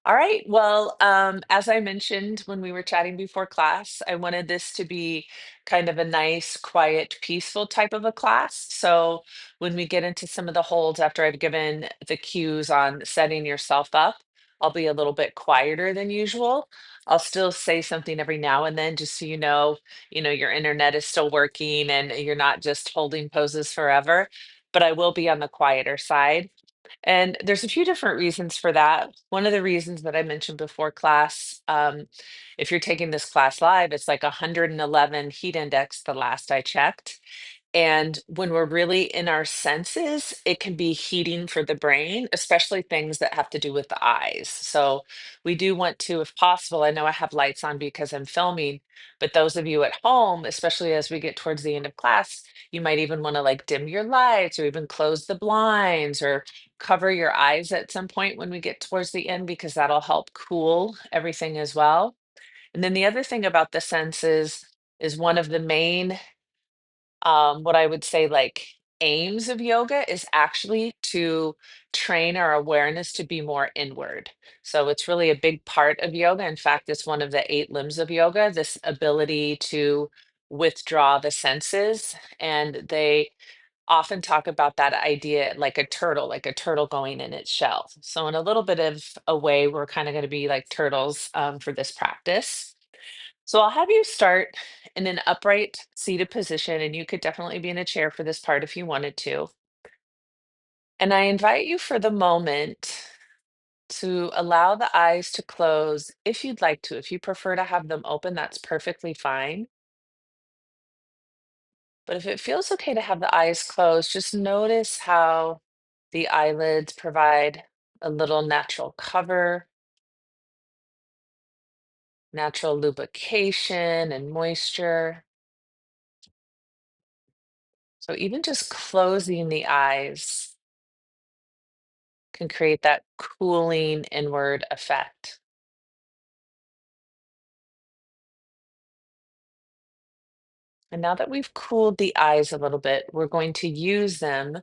All right. Well, as I mentioned when we were chatting before class, I wanted this to be kind of a nice, quiet, peaceful type of a class. So when we get into some of the holds after I've given the cues on setting yourself up, I'll be a little bit quieter than usual. I'll still say something every now and then, just so you know, your internet is still working and you're not just holding poses forever. But I will be on the quieter side. And there's a few different reasons for that. One of the reasons that I mentioned before class, if you're taking this class live, it's like 111 heat index the last I checked. And when we're really in our senses, it can be heating for the brain, especially things that have to do with the eyes. So we do want to, if possible, I know I have lights on because I'm filming, but those of you at home, especially as we get towards the end of class, you might even want to like dim your lights or even close the blinds or cover your eyes at some point when we get towards the end because that'll help cool everything as well. And then the other thing about the senses is one of the main what I would say like aims of yoga is actually to train our awareness to be more inward. So it's really a big part of yoga. In fact, it's one of the eight limbs of yoga, this ability to withdraw the senses. And they often talk about that idea like a turtle going in its shell. So, in a little bit of a way, we're kind of going to be like turtles for this practice. So I'll have you start in an upright seated position, and you could definitely be in a chair for this part if you wanted to. And I invite you for the moment to allow the eyes to close if you'd like to. If you prefer to have them open, that's perfectly fine. But if it feels okay to have the eyes closed, just notice how the eyelids provide a little natural cover, natural lubrication and moisture. So even just closing the eyes can create that cooling inward effect. And now that we've cooled the eyes a little bit, we're going to use them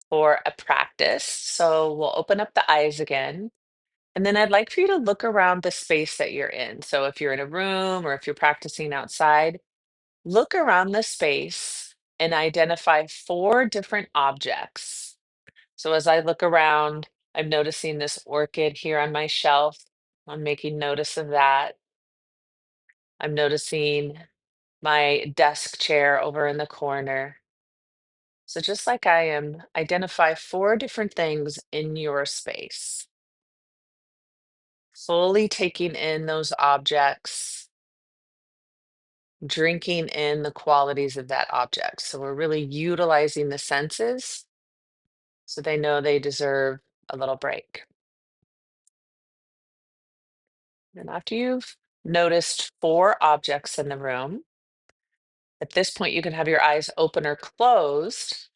for a practice. So we'll open up the eyes again. And then I'd like for you to look around the space that you're in. So if you're in a room or if you're practicing outside, look around the space and identify four different objects. So as I look around, I'm noticing this orchid here on my shelf. I'm making notice of that. I'm noticing my desk chair over in the corner. So just like I am, identify four different things in your space, fully taking in those objects, drinking in the qualities of that object. So we're really utilizing the senses so they know they deserve a little break. And after you've noticed four objects in the room, at this point you can have your eyes open or closed.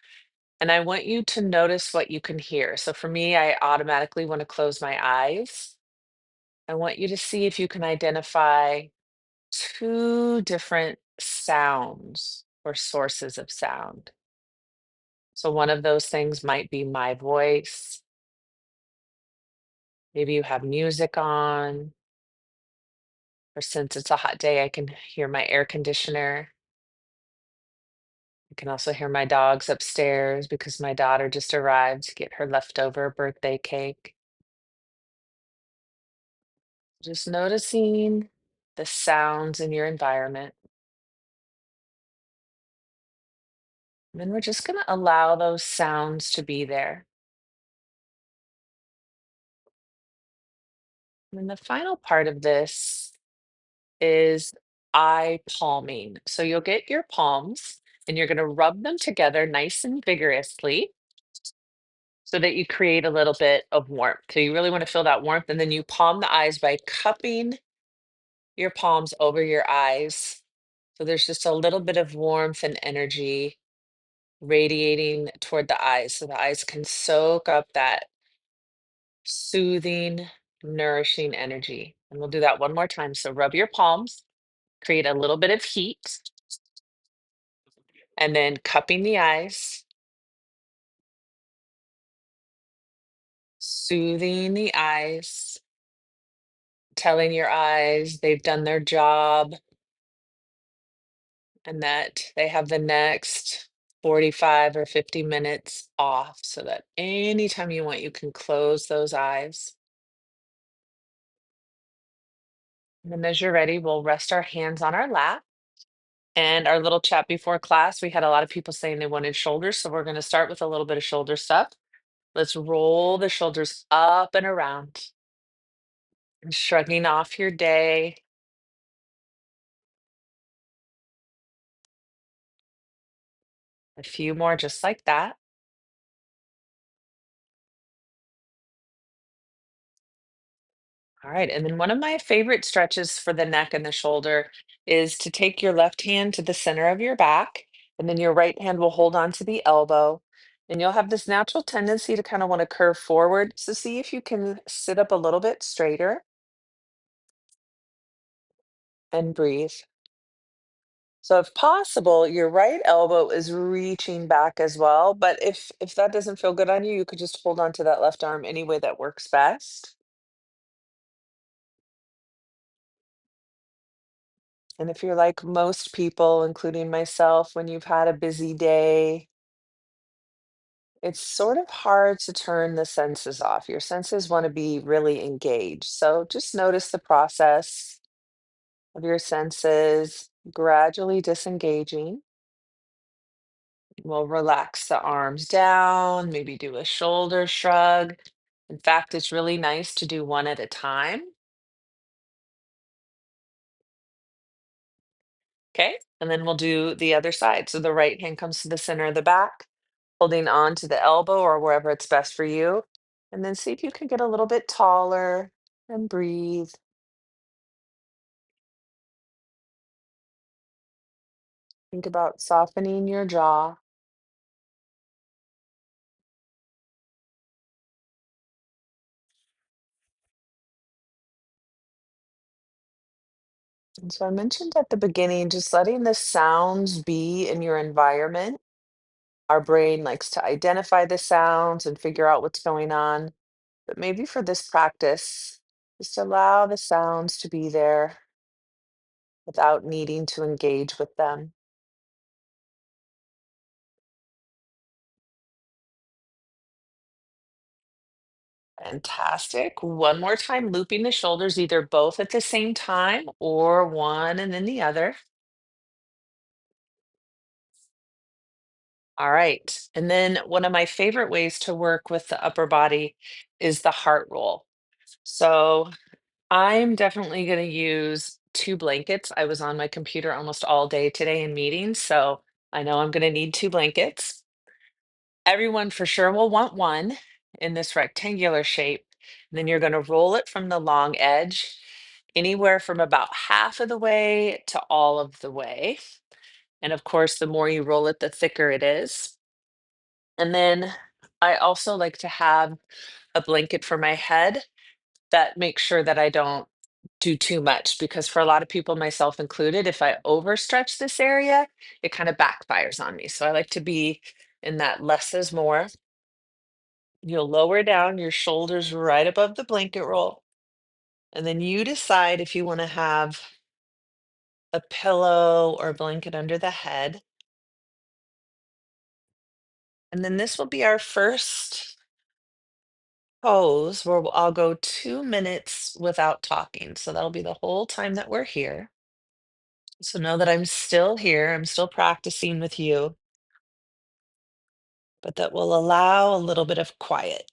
And I want you to notice what you can hear. So for me, I automatically want to close my eyes. I want you to see if you can identify two different sounds or sources of sound. So one of those things might be my voice. Maybe you have music on, or since it's a hot day, I can hear my air conditioner. I can also hear my dogs upstairs because my daughter just arrived to get her leftover birthday cake. Just noticing the sounds in your environment. And then we're just going to allow those sounds to be there. And then the final part of this is eye palming. So you'll get your palms and you're going to rub them together nice and vigorously so that you create a little bit of warmth. So you really want to feel that warmth. And then you palm the eyes by cupping your palms over your eyes. So there's just a little bit of warmth and energy radiating toward the eyes so the eyes can soak up that soothing, nourishing energy. And we'll do that one more time. So rub your palms, create a little bit of heat, and then cupping the eyes, soothing the eyes, telling your eyes they've done their job and that they have the next 45 or 50 minutes off so that anytime you want, you can close those eyes. And then as you're ready, we'll rest our hands on our lap. And our little chat before class, we had a lot of people saying they wanted shoulders. So we're going to start with a little bit of shoulder stuff. Let's roll the shoulders up and around, and shrugging off your day. A few more just like that. All right. And then one of my favorite stretches for the neck and the shoulder is to take your left hand to the center of your back, and then your right hand will hold on to the elbow. And you'll have this natural tendency to kind of want to curve forward. So see if you can sit up a little bit straighter and breathe. So if possible, your right elbow is reaching back as well. But if that doesn't feel good on you, you could just hold on to that left arm any way that works best. And if you're like most people, including myself, when you've had a busy day, it's sort of hard to turn the senses off. Your senses want to be really engaged. So just notice the process of your senses gradually disengaging. We'll relax the arms down, maybe do a shoulder shrug. In fact, it's really nice to do one at a time. Okay. And then we'll do the other side. So the right hand comes to the center of the back, holding on to the elbow or wherever it's best for you. And then see if you can get a little bit taller and breathe. Think about softening your jaw. And so I mentioned at the beginning, just letting the sounds be in your environment. Our brain likes to identify the sounds and figure out what's going on. But maybe for this practice, just allow the sounds to be there without needing to engage with them. Fantastic. One more time, looping the shoulders, either both at the same time or one and then the other. All right. And then one of my favorite ways to work with the upper body is the heart roll. So I'm definitely going to use two blankets. I was on my computer almost all day today in meetings, so I know I'm going to need two blankets. Everyone for sure will want one in this rectangular shape. Then you're going to roll it from the long edge, anywhere from about half of the way to all of the way. And of course, the more you roll it, the thicker it is. And then I also like to have a blanket for my head that makes sure that I don't do too much because for a lot of people, myself included, if I overstretch this area, it kind of backfires on me. So I like to be in that less is more. You'll lower down your shoulders right above the blanket roll. And then you decide if you want to have a pillow or blanket under the head. And then this will be our first pose where I'll go 2 minutes without talking. So that'll be the whole time that we're here. So know that I'm still here. I'm still practicing with you, but that will allow a little bit of quiet.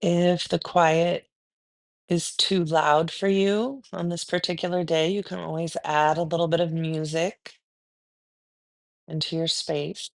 If the quiet is too loud for you on this particular day, you can always add a little bit of music into your space.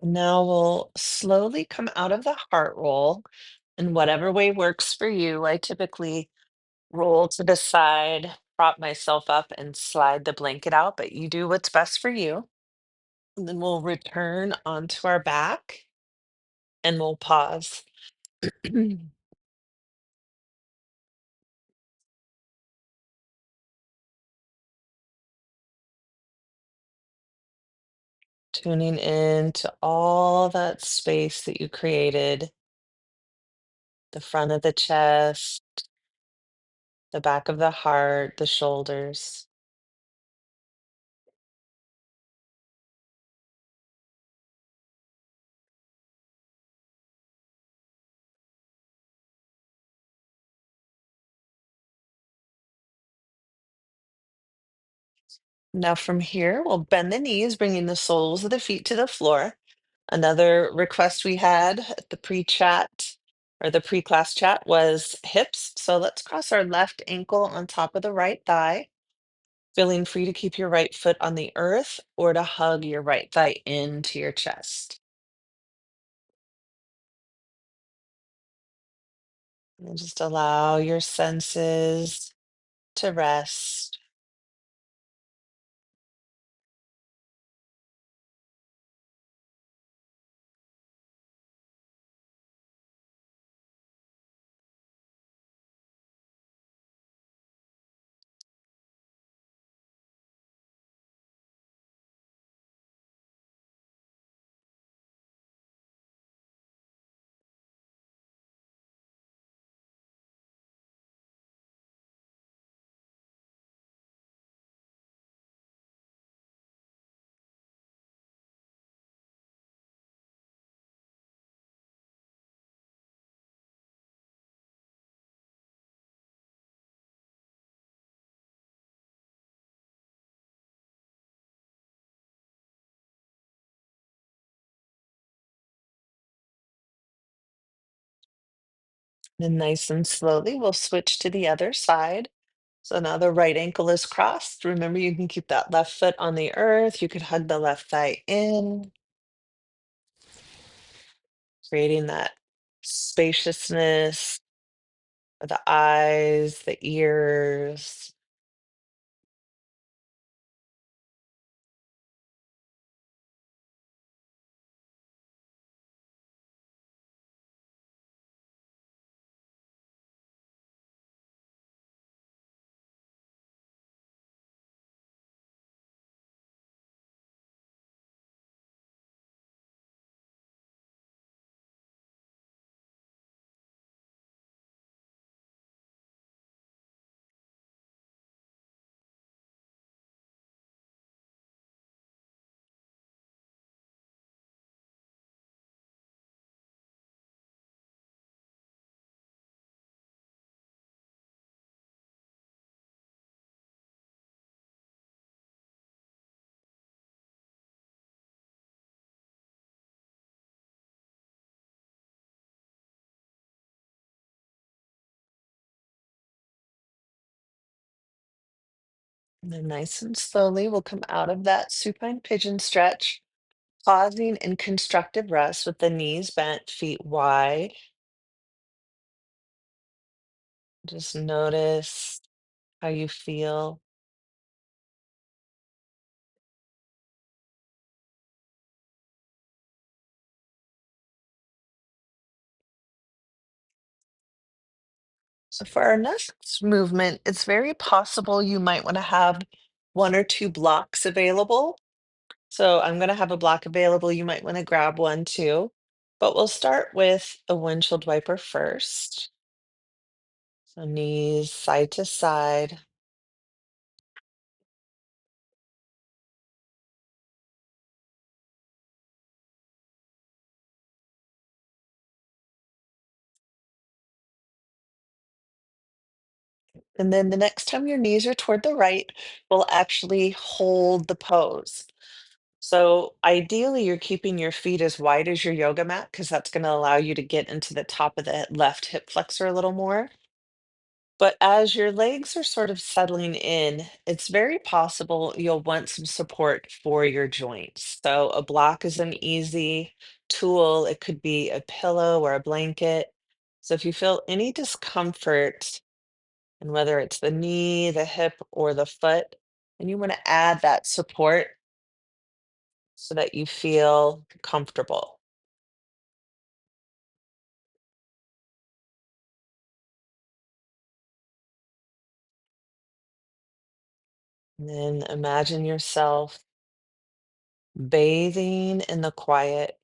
Now we'll slowly come out of the heart roll in whatever way works for you. I typically roll to the side, prop myself up, and slide the blanket out, but you do what's best for you. And then we'll return onto our back and we'll pause. Tuning in to all that space that you created, the front of the chest, the back of the heart, the shoulders. Now from here, we'll bend the knees, bringing the soles of the feet to the floor. Another request we had at the pre-chat or the pre-class chat was hips. So let's cross our left ankle on top of the right thigh, feeling free to keep your right foot on the earth or to hug your right thigh into your chest. And just allow your senses to rest. Then nice and slowly, we'll switch to the other side. So now the right ankle is crossed. Remember, you can keep that left foot on the earth. You could hug the left thigh in, creating that spaciousness of the eyes, the ears. And then nice and slowly, we'll come out of that supine pigeon stretch, pausing in constructive rest with the knees bent, feet wide. Just notice how you feel. So for our next movement, it's very possible you might want to have one or two blocks available. So I'm going to have a block available. You might want to grab one too. But we'll start with a windshield wiper first. So knees side to side. And then the next time your knees are toward the right, we'll actually hold the pose. So ideally, you're keeping your feet as wide as your yoga mat because that's going to allow you to get into the top of the left hip flexor a little more. But as your legs are sort of settling in, it's very possible you'll want some support for your joints. So a block is an easy tool. It could be a pillow or a blanket. So if you feel any discomfort, and whether it's the knee, the hip, or the foot, and you want to add that support so that you feel comfortable. And then imagine yourself bathing in the quiet.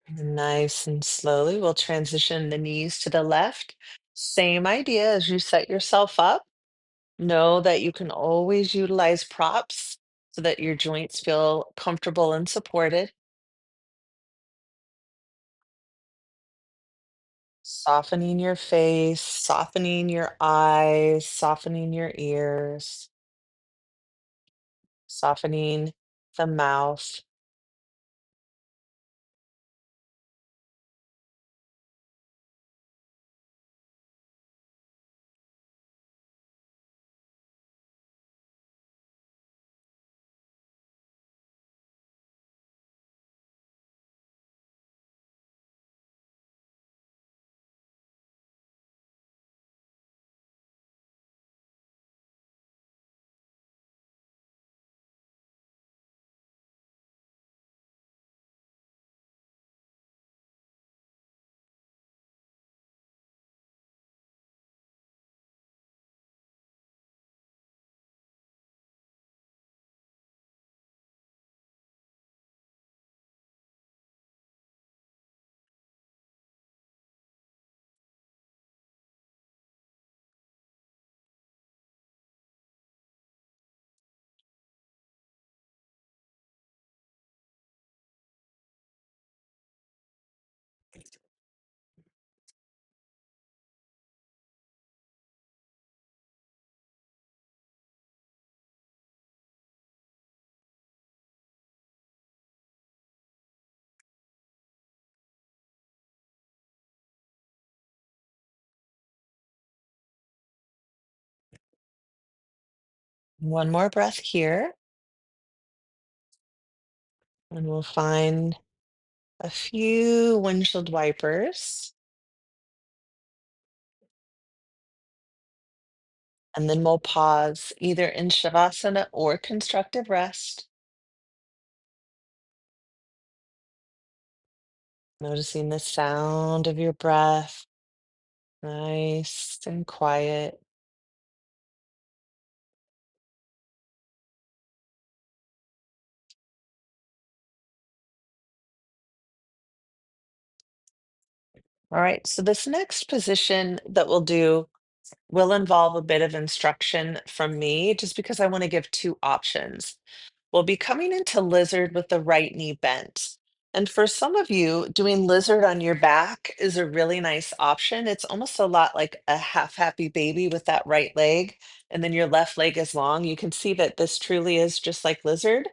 Nice and slowly, we'll transition the knees to the left. Same idea as you set yourself up. Know that you can always utilize props so that your joints feel comfortable and supported. Softening your face, softening your eyes, softening your ears, softening the mouth. One more breath here, and we'll find a few windshield wipers, and then we'll pause either in Shavasana or constructive rest, noticing the sound of your breath, nice and quiet. All right, so this next position that we'll do will involve a bit of instruction from me just because I want to give two options. We'll be coming into lizard with the right knee bent. And for some of you, doing lizard on your back is a really nice option. It's almost a lot like a half happy baby with that right leg, and then your left leg is long. You can see that this truly is just like lizard,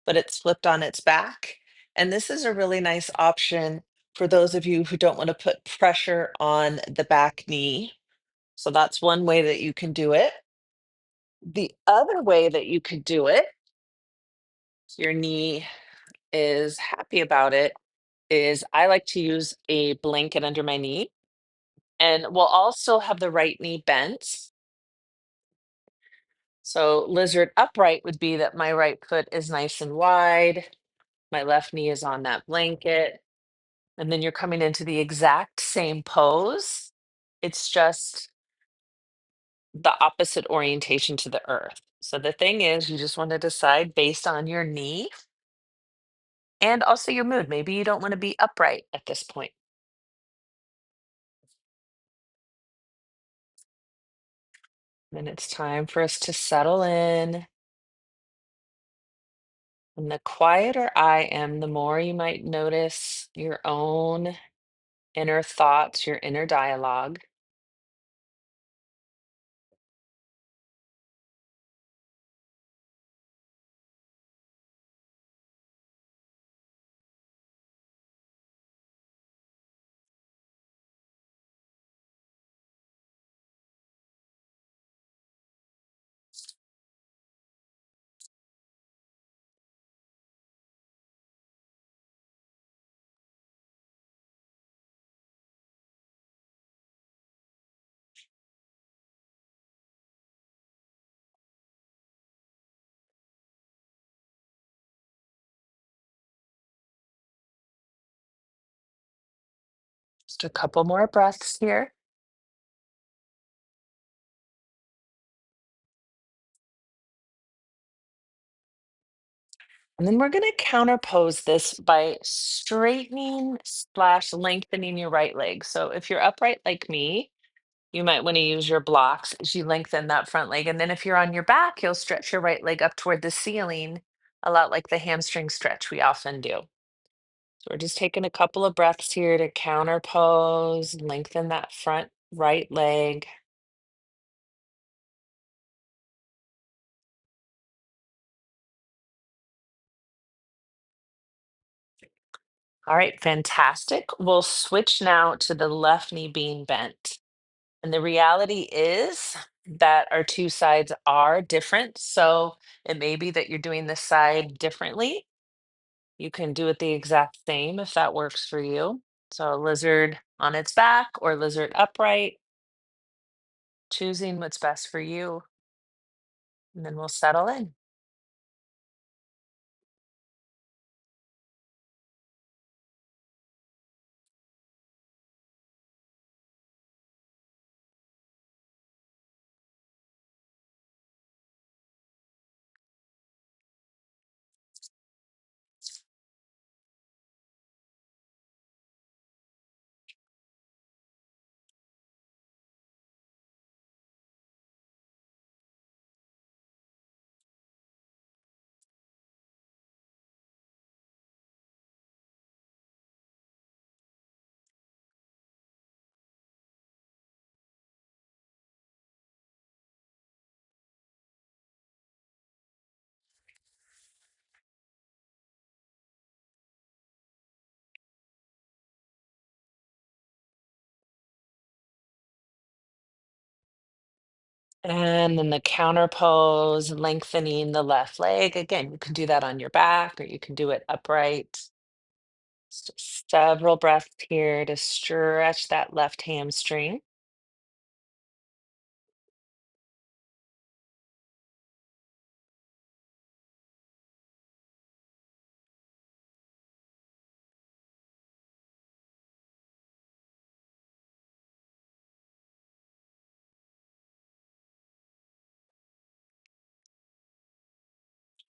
but it's flipped on its back. And this is a really nice option for those of you who don't want to put pressure on the back knee. So that's one way that you can do it. The other way that you could do it, your knee is happy about it, is I like to use a blanket under my knee, and we'll also have the right knee bent. So lizard upright would be that my right foot is nice and wide, my left knee is on that blanket, and then you're coming into the exact same pose. It's just the opposite orientation to the earth. So the thing is, you just want to decide based on your knee and also your mood. Maybe you don't want to be upright at this point. Then it's time for us to settle in. And the quieter I am, the more you might notice your own inner thoughts, your inner dialogue. Just a couple more breaths here. And then we're going to counterpose this by straightening slash lengthening your right leg. So if you're upright like me, you might want to use your blocks as you lengthen that front leg. And then if you're on your back, you'll stretch your right leg up toward the ceiling, a lot like the hamstring stretch we often do. So we're just taking a couple of breaths here to counterpose, lengthen that front right leg. All right, fantastic. We'll switch now to the left knee being bent. And the reality is that our two sides are different. So it may be that you're doing this side differently. You can do it the exact same if that works for you. So lizard on its back or lizard upright, choosing what's best for you. And then we'll settle in. And then the counter pose, lengthening the left leg. Again, you can do that on your back or you can do it upright. Just several breaths here to stretch that left hamstring.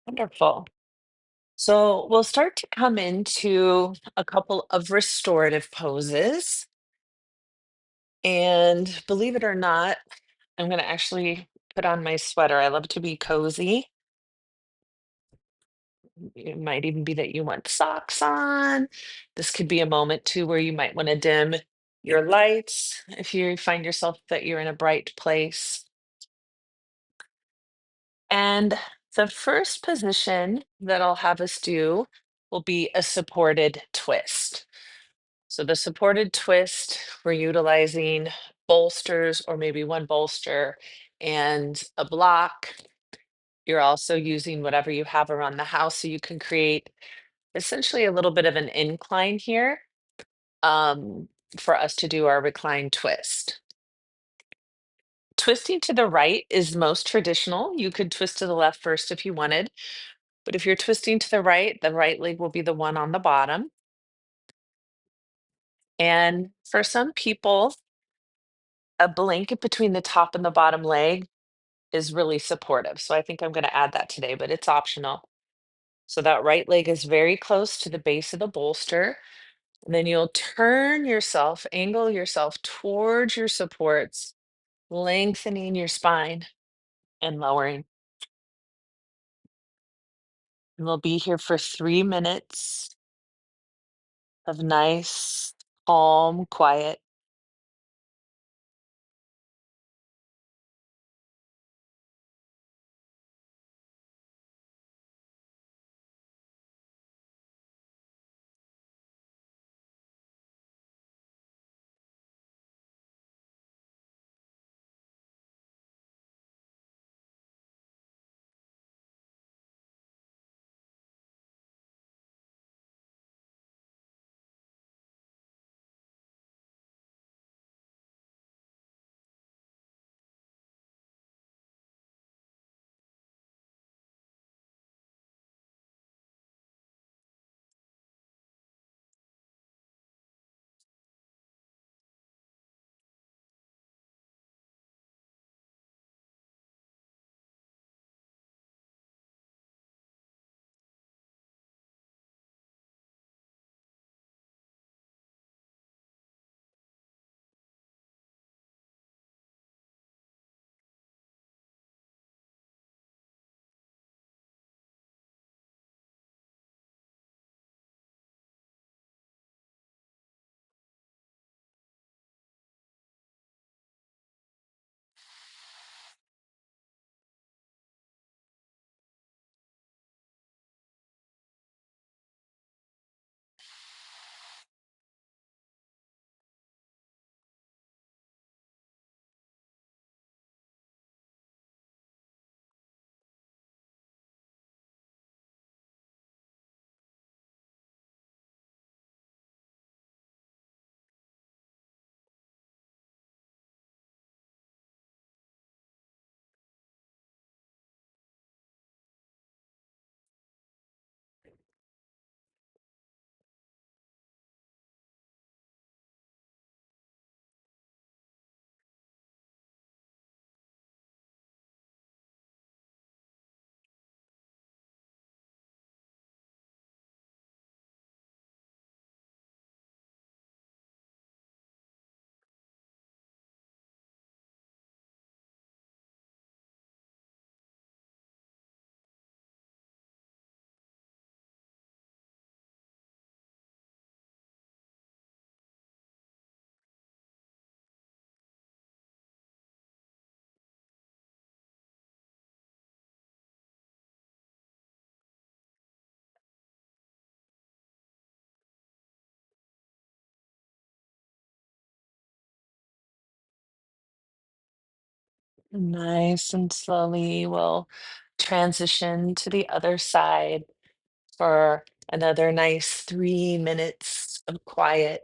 Wonderful. So we'll start to come into a couple of restorative poses. And believe it or not, I'm going to actually put on my sweater. I love to be cozy. It might even be that you want socks on. This could be a moment too where you might want to dim your lights if you find yourself that you're in a bright place. And the first position that I'll have us do will be a supported twist. So the supported twist, we're utilizing bolsters or maybe one bolster and a block. You're also using whatever you have around the house so you can create essentially a little bit of an incline here um, for us to do our recline twist. Twisting to the right is most traditional. You could twist to the left first if you wanted, but if you're twisting to the right leg will be the one on the bottom. And for some people, a blanket between the top and the bottom leg is really supportive. So I think I'm going to add that today, but it's optional. So that right leg is very close to the base of the bolster. And then you'll turn yourself, angle yourself towards your supports, lengthening your spine and lowering. And we'll be here for 3 minutes of nice, calm, quiet. Nice and slowly we'll transition to the other side for another nice 3 minutes of quiet.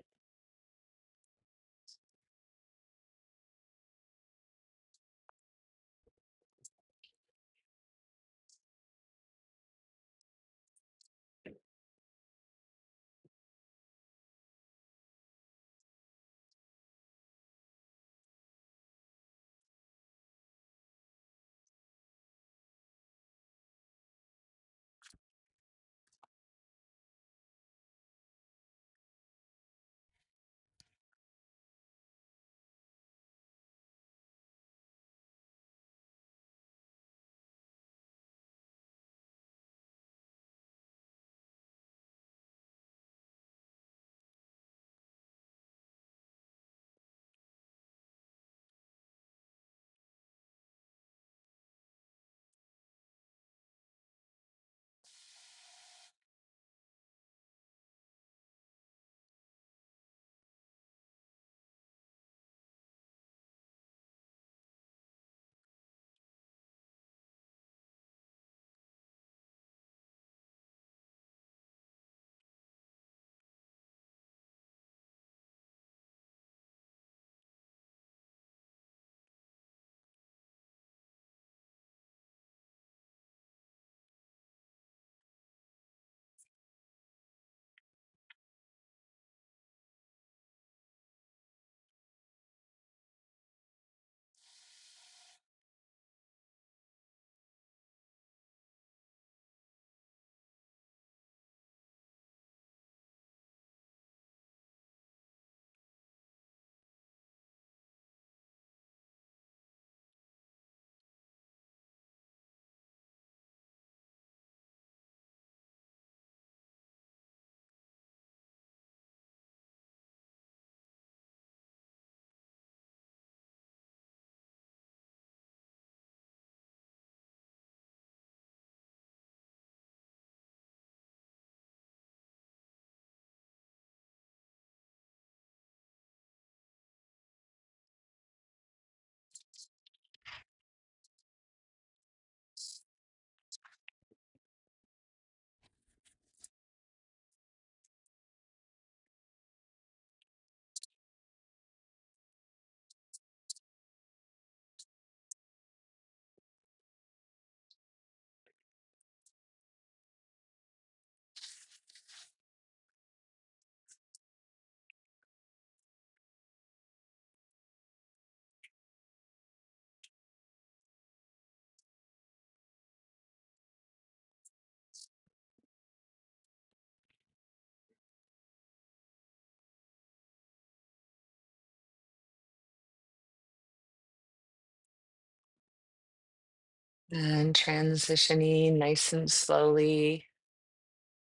And transitioning nice and slowly.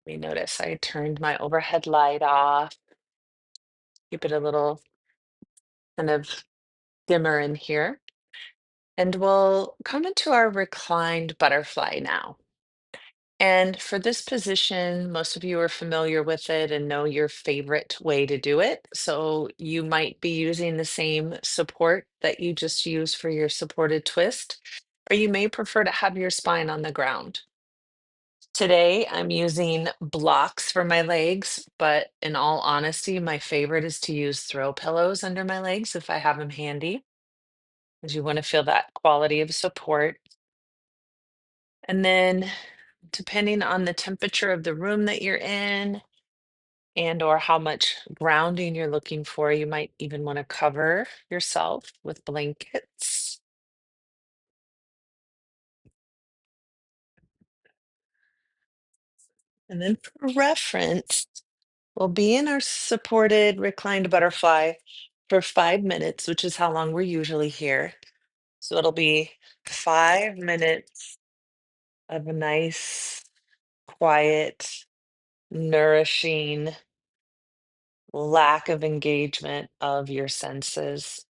We notice I turned my overhead light off. Keep it a little kind of dimmer in here. And we'll come into our reclined butterfly now. And for this position, most of you are familiar with it and know your favorite way to do it. So you might be using the same support that you just used for your supported twist, or you may prefer to have your spine on the ground. Today, I'm using blocks for my legs, but in all honesty, my favorite is to use throw pillows under my legs if I have them handy, because you want to feel that quality of support. And then, depending on the temperature of the room that you're in and or how much grounding you're looking for, you might even want to cover yourself with blankets. And then for reference, we'll be in our supported reclined butterfly for 5 minutes, which is how long we're usually here. So it'll be 5 minutes of a nice, quiet, nourishing lack of engagement of your senses.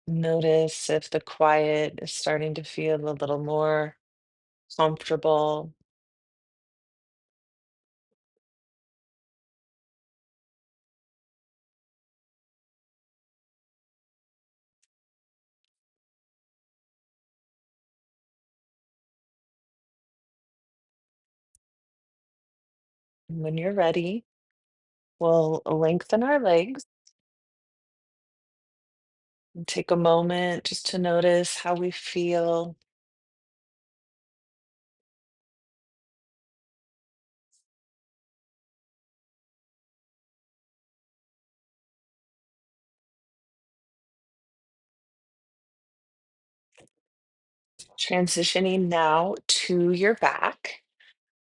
Notice if the quiet is starting to feel a little more comfortable. And when you're ready, we'll lengthen our legs and take a moment just to notice how we feel. Transitioning now to your back.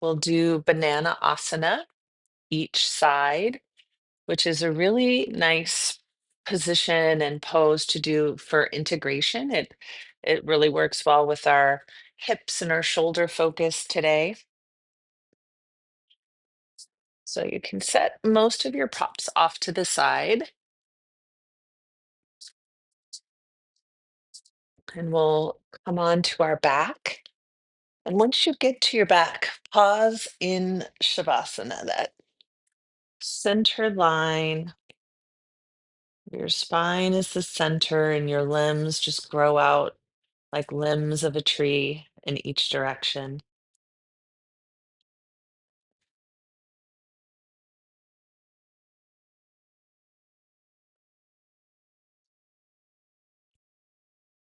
We'll do banana asana each side, which is a really nice position and pose to do for integration. It really works well with our hips and our shoulder focus today. So you can set most of your props off to the side, and we'll come on to our back. And once you get to your back, pause in Shavasana, that center line. Your spine is the center, and your limbs just grow out like limbs of a tree in each direction.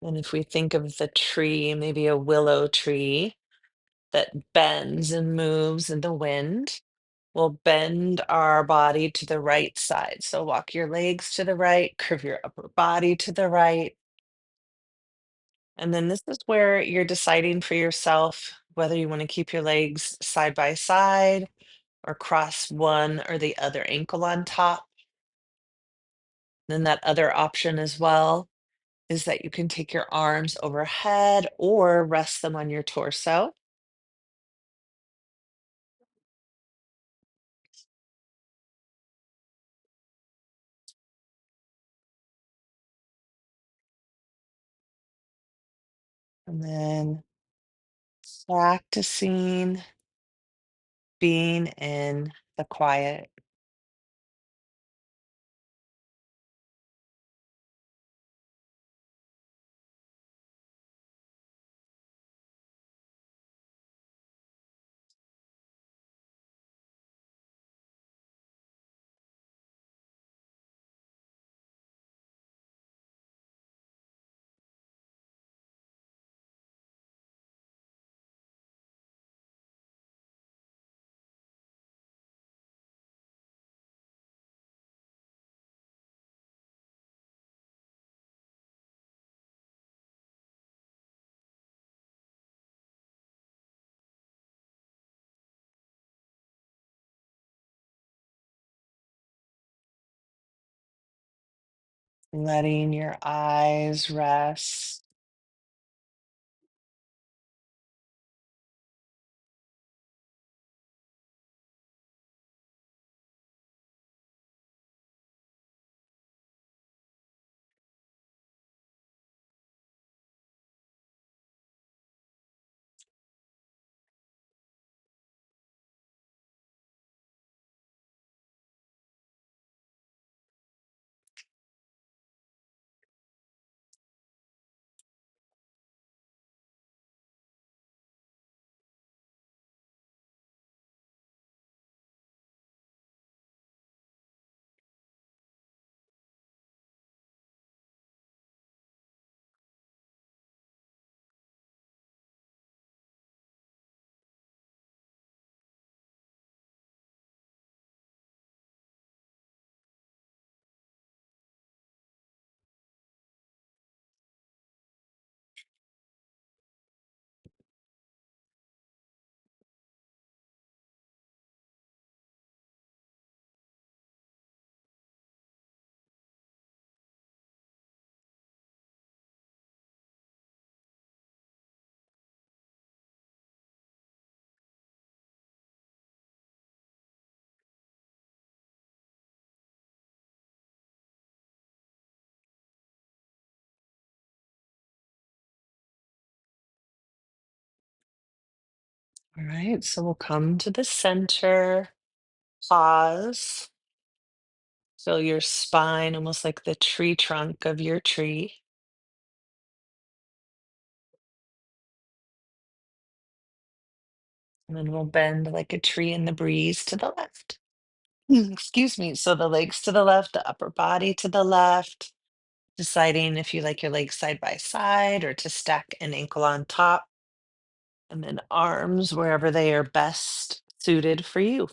And if we think of the tree, maybe a willow tree that bends and moves in the wind, we'll bend our body to the right side. So walk your legs to the right, curve your upper body to the right. And then this is where you're deciding for yourself whether you want to keep your legs side by side or cross one or the other ankle on top. Then that other option as well is that you can take your arms overhead or rest them on your torso. And then practicing being in the quiet. Letting your eyes rest. All right, so we'll come to the center, pause, feel your spine almost like the tree trunk of your tree. And then we'll bend like a tree in the breeze to the left. Excuse me. So the legs to the left, the upper body to the left, deciding if you like your legs side by side or to stack an ankle on top, and then arms wherever they are best suited for you.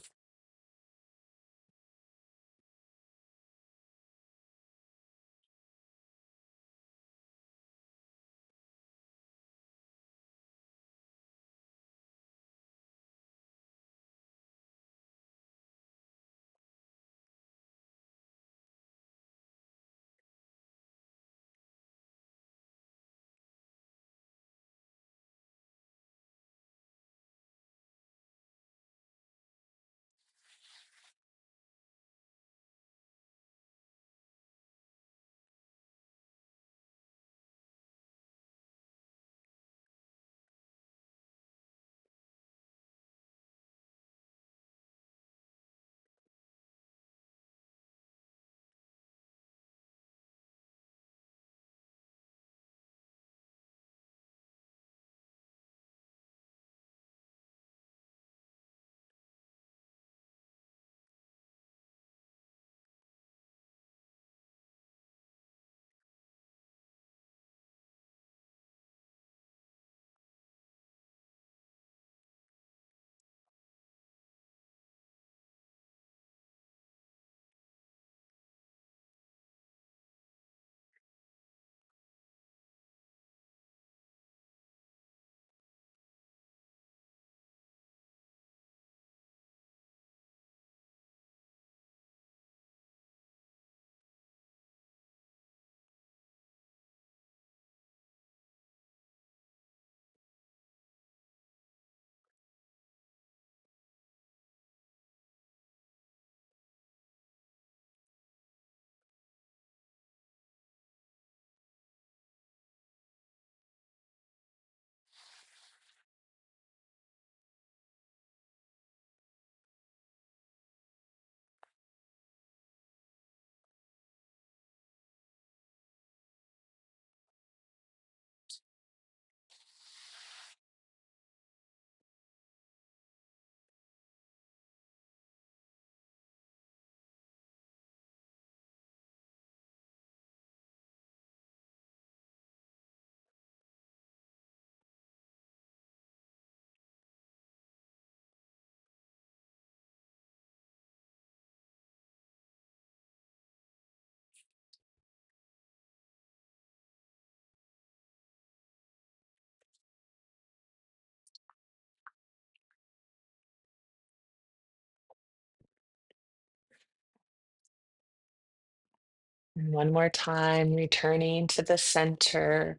And one more time, returning to the center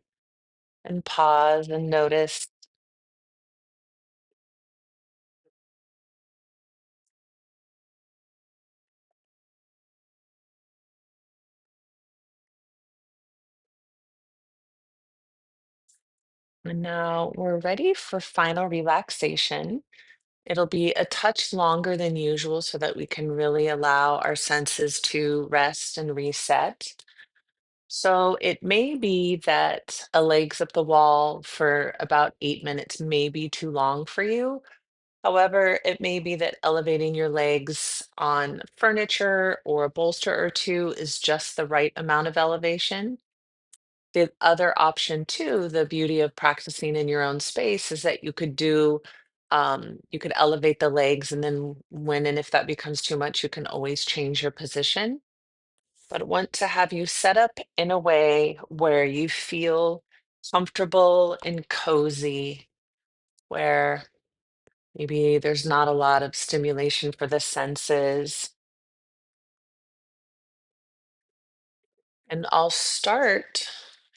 and pause and notice. And now we're ready for final relaxation. It'll be a touch longer than usual so that we can really allow our senses to rest and reset. So it may be that a legs up the wall for about 8 minutes may be too long for you. However, it may be that elevating your legs on furniture or a bolster or two is just the right amount of elevation. The other option too, the beauty of practicing in your own space is that you could elevate the legs and then when and if that becomes too much, you can always change your position. But want to have you set up in a way where you feel comfortable and cozy, where maybe there's not a lot of stimulation for the senses. And I'll start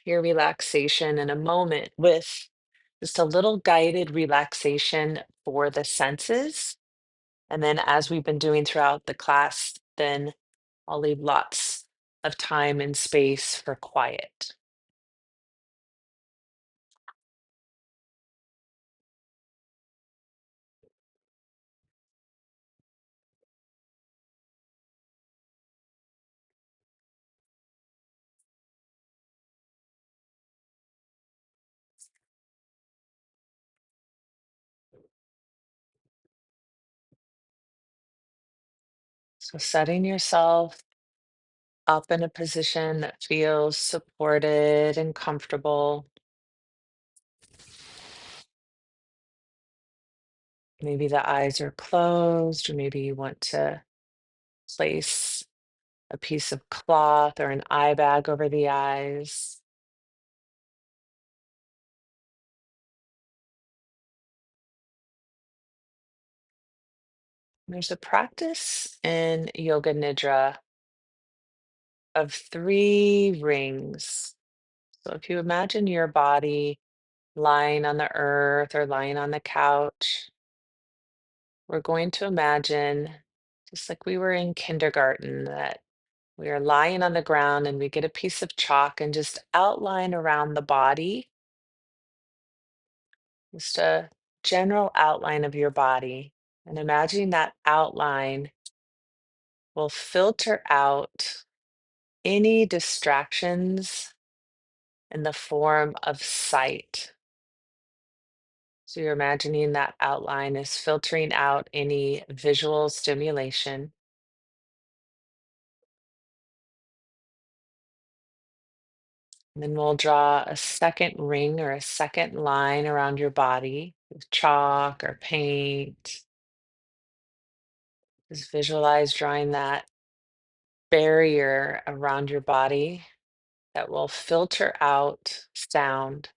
your relaxation in a moment with just a little guided relaxation for the senses. And then, as we've been doing throughout the class, then I'll leave lots of time and space for quiet. So setting yourself up in a position that feels supported and comfortable. Maybe the eyes are closed, or maybe you want to place a piece of cloth or an eye bag over the eyes. There's a practice in Yoga Nidra of 3 rings. So if you imagine your body lying on the earth or lying on the couch, we're going to imagine, just like we were in kindergarten, that we are lying on the ground and we get a piece of chalk and just outline around the body, just a general outline of your body. And imagining that outline will filter out any distractions in the form of sight. So you're imagining that outline is filtering out any visual stimulation. And then we'll draw a second ring or a second line around your body with chalk or paint. Just visualize drawing that barrier around your body that will filter out sound.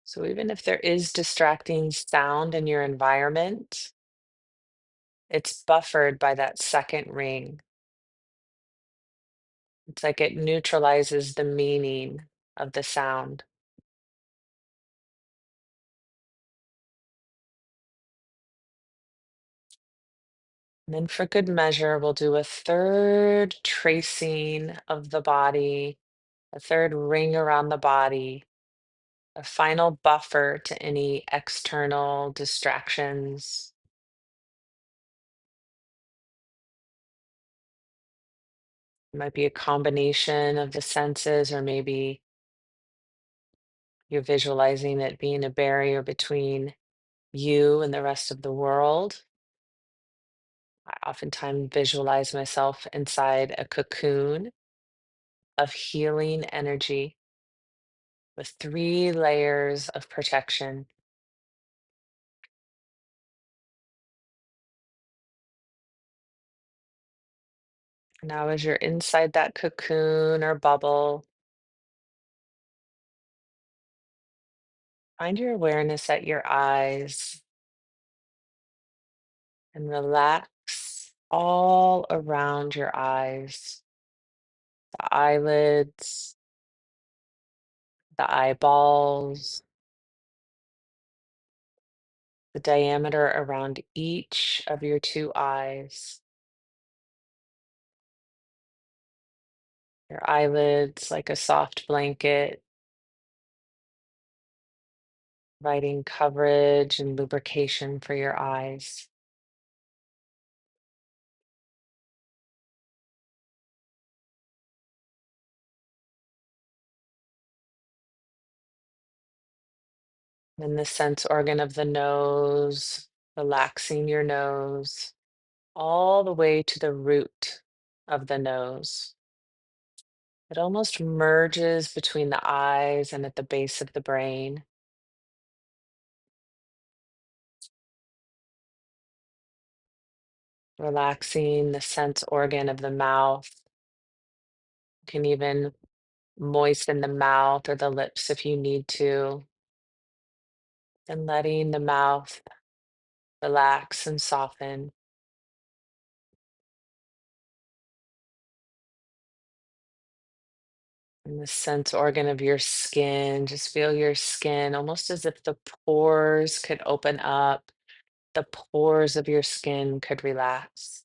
So even if there is distracting sound in your environment, it's buffered by that second ring. It's like it neutralizes the meaning of the sound. And then for good measure, we'll do a third tracing of the body, a third ring around the body, a final buffer to any external distractions. It might be a combination of the senses, or maybe you're visualizing it being a barrier between you and the rest of the world. I oftentimes visualize myself inside a cocoon of healing energy with 3 layers of protection. Now, as you're inside that cocoon or bubble, find your awareness at your eyes and relax all around your eyes, the eyelids, the eyeballs, the diameter around each of your 2 eyes. Your eyelids like a soft blanket, providing coverage and lubrication for your eyes. Then the sense organ of the nose, relaxing your nose all the way to the root of the nose. It almost merges between the eyes and at the base of the brain. Relaxing the sense organ of the mouth. You can even moisten the mouth or the lips if you need to, and letting the mouth relax and soften. And the sense organ of your skin, just feel your skin almost as if the pores could open up, the pores of your skin could relax.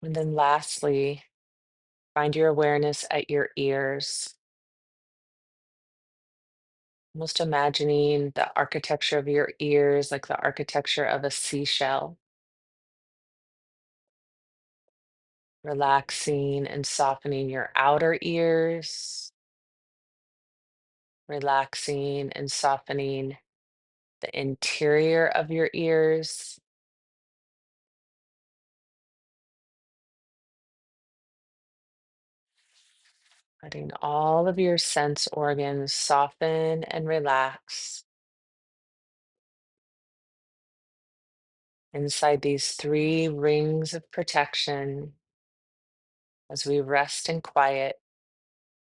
And then lastly, find your awareness at your ears, almost imagining the architecture of your ears like the architecture of a seashell, relaxing and softening your outer ears, relaxing and softening the interior of your ears, letting all of your sense organs soften and relax inside these three rings of protection as we rest in quiet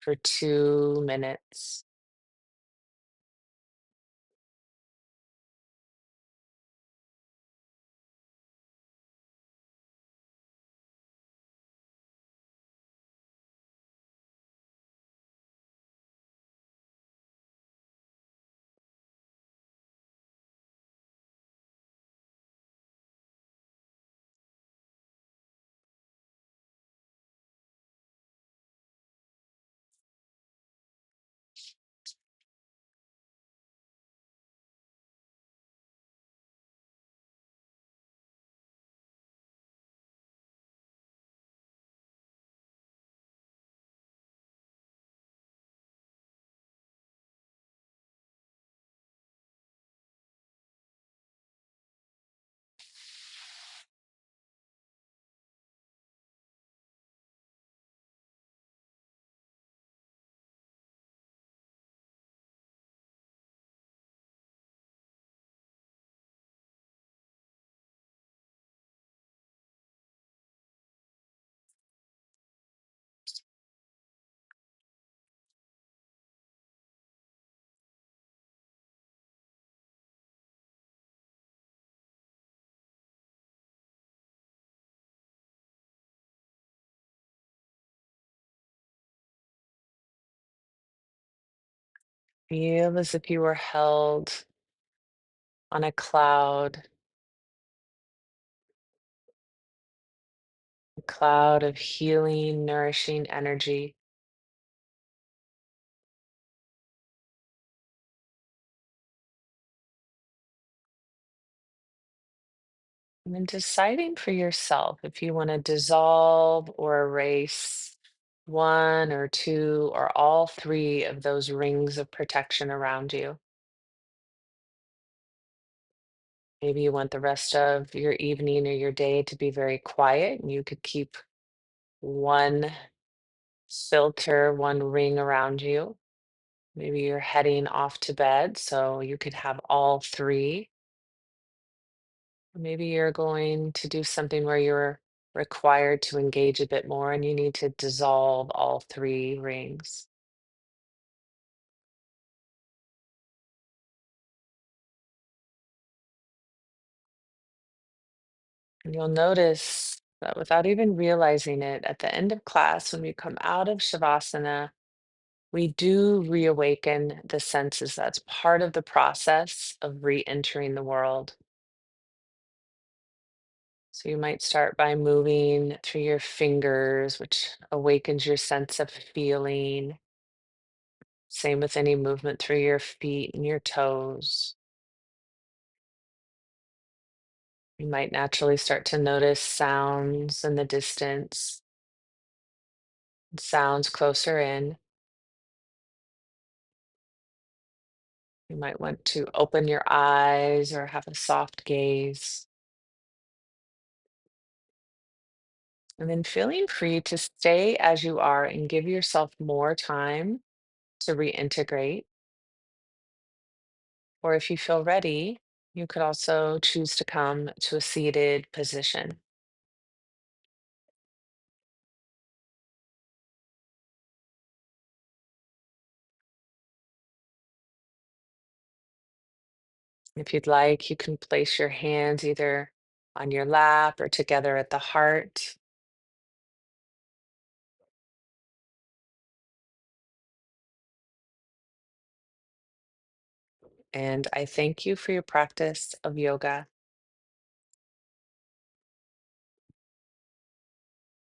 for 2 minutes. Feel as if you were held on a cloud, a cloud of healing, nourishing energy. And then deciding for yourself if you want to dissolve or erase one or two or all three of those rings of protection around you. Maybe you want the rest of your evening or your day to be very quiet, and you could keep one filter, one ring around you. Maybe you're heading off to bed, so you could have all three. Maybe you're going to do something where you're required to engage a bit more and you need to dissolve all three rings. And you'll notice that without even realizing it, at the end of class, when we come out of Shavasana, we do reawaken the senses. That's part of the process of re entering the world. So you might start by moving through your fingers, which awakens your sense of feeling. Same with any movement through your feet and your toes. You might naturally start to notice sounds in the distance, sounds closer in. You might want to open your eyes or have a soft gaze. And then feeling free to stay as you are and give yourself more time to reintegrate. Or if you feel ready, you could also choose to come to a seated position. If you'd like, you can place your hands either on your lap or together at the heart. And I thank you for your practice of yoga.